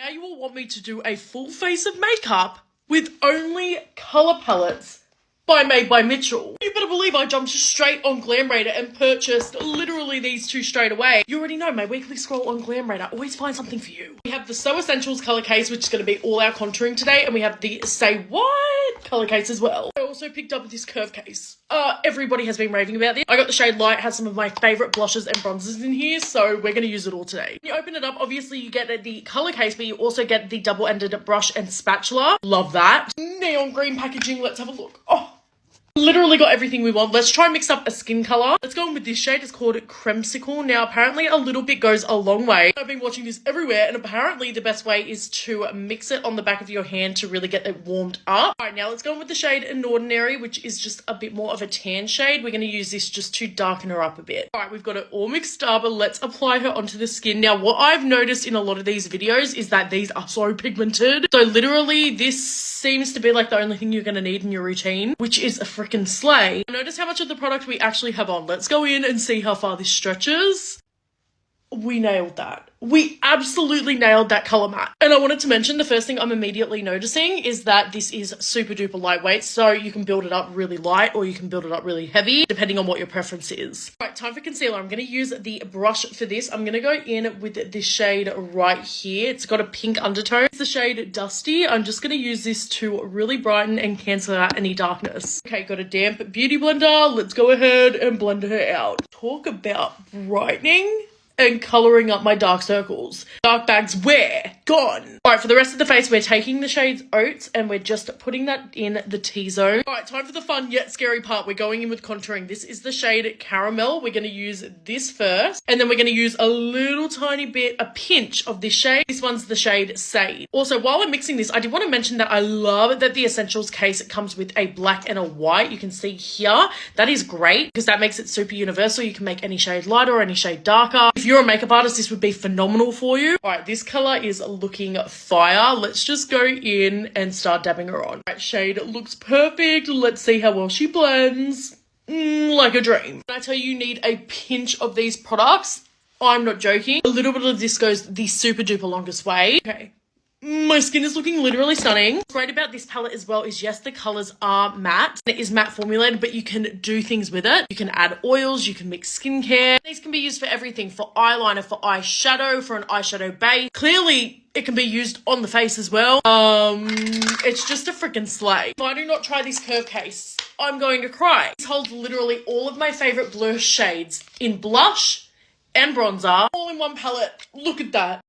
Now you all want me to do a full face of makeup with only colour palettes Made by Mitchell. You better believe I jumped straight on Glam Radar and purchased literally these two straight away. You already know my weekly scroll on Glam Radar. Always find something for you. We have the So Essentials colour case, which is going to be all our contouring today. And we have the Say What colour case as well. I also picked up this curve case. Everybody has been raving about this. I got the shade Light, has some of my favourite blushes and bronzers in here, so we're going to use it all today. When you open it up, obviously you get the colour case, but you also get the double-ended brush and spatula. Love that. Neon green packaging, let's have a look. Oh, literally got everything we want. Let's try and mix up a skin colour. Let's go in with this shade. It's called Cremsicle. Now, apparently a little bit goes a long way. I've been watching this everywhere, and apparently the best way is to mix it on the back of your hand to really get it warmed up. All right, now let's go in with the shade Inordinary, which is just a bit more of a tan shade. We're going to use this just to darken her up a bit. All right, we've got it all mixed up. Let's apply her onto the skin. Now, what I've noticed in a lot of these videos is that these are so pigmented. So literally, this seems to be like the only thing you're going to need in your routine, which is a freaking slay. Notice how much of the product we actually have on. Let's go in and see how far this stretches. We nailed that. We absolutely nailed that colour matte. And I wanted to mention the first thing I'm immediately noticing is that this is super duper lightweight. So you can build it up really light or you can build it up really heavy, depending on what your preference is. All right, time for concealer. I'm going to use the brush for this. I'm going to go in with this shade right here. It's got a pink undertone. It's the shade Dusty. I'm just going to use this to really brighten and cancel out any darkness. Okay, got a damp beauty blender. Let's go ahead and blend her out. Talk about brightening and colouring up my dark circles. Dark bags where? Gone. All right, for the rest of the face, we're taking the shades Oats and we're just putting that in the T-zone. All right, time for the fun yet scary part. We're going in with contouring. This is the shade Caramel. We're going to use this first, and then we're going to use a little tiny bit, a pinch of this shade. This one's the shade Sage. Also, while we're mixing this, I did want to mention that I love that the Essentials case comes with a black and a white. You can see here, that is great because that makes it super universal. You can make any shade lighter or any shade darker. If you're a makeup artist, this would be phenomenal for you. All right, this color is looking fire. Let's just go in and start dabbing her on. All right, shade looks perfect. Let's see how well she blends. Like a dream. When I tell you need a pinch of these products, I'm not joking. A little bit of this goes the super duper longest way. Okay. My skin is looking literally stunning. What's great about this palette as well is, yes, the colors are matte. It is matte formulated, but you can do things with it. You can add oils, you can mix skincare. These can be used for everything, for eyeliner, for eyeshadow, for an eyeshadow base. Clearly, it can be used on the face as well. It's just a freaking slay. If I do not try this curve case, I'm going to cry. This holds literally all of my favorite blur shades in blush and bronzer, all in one palette. Look at that.